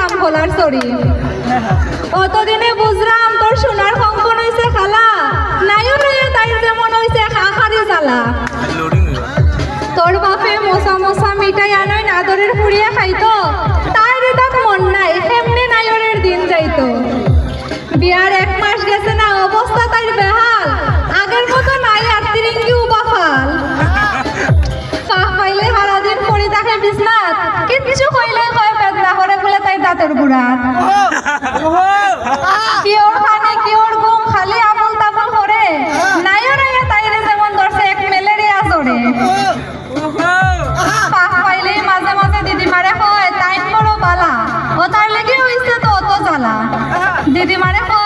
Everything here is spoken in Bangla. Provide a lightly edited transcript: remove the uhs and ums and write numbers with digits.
খাম খোলার চড়ি অতদিনে বুঝলাম তোর সোনার কঙ্কন হইছে খালা নাইও রয়ে তাই যেমন হইছে খাখারি জ্বালা তোর বাপে মশা মশা মিঠাই আনয় নাদরের পুড়িয়ে খাইতো তাই রে তাক মন নাই কেমনে নাইরের দিন যাইতো বিয়ার 1 মাস গেছে না অবস্থা তাই বেহাল আগের মতো নাই আর তিরিঙ্গি উবাফাল কাহ পাইলে সারাদিন পড়ে থাকে বিছনাত কিচ্ছু কইলে কয় বেদনা করে বলে তাই দাঁতের গুড়াত কিওর খানে কিওর ঘুম খালি আমল তামল করে নাইও রয়ে তাই রে যেমন ধরছে এক ম্যালেরিয়া জড়ে কাহ পাইলে মাঝে মাঝে দিদিমারে কয় তাই বড় বালা ও তার লেগে হইছে তো অত জ্বালা দিদিমারে কয়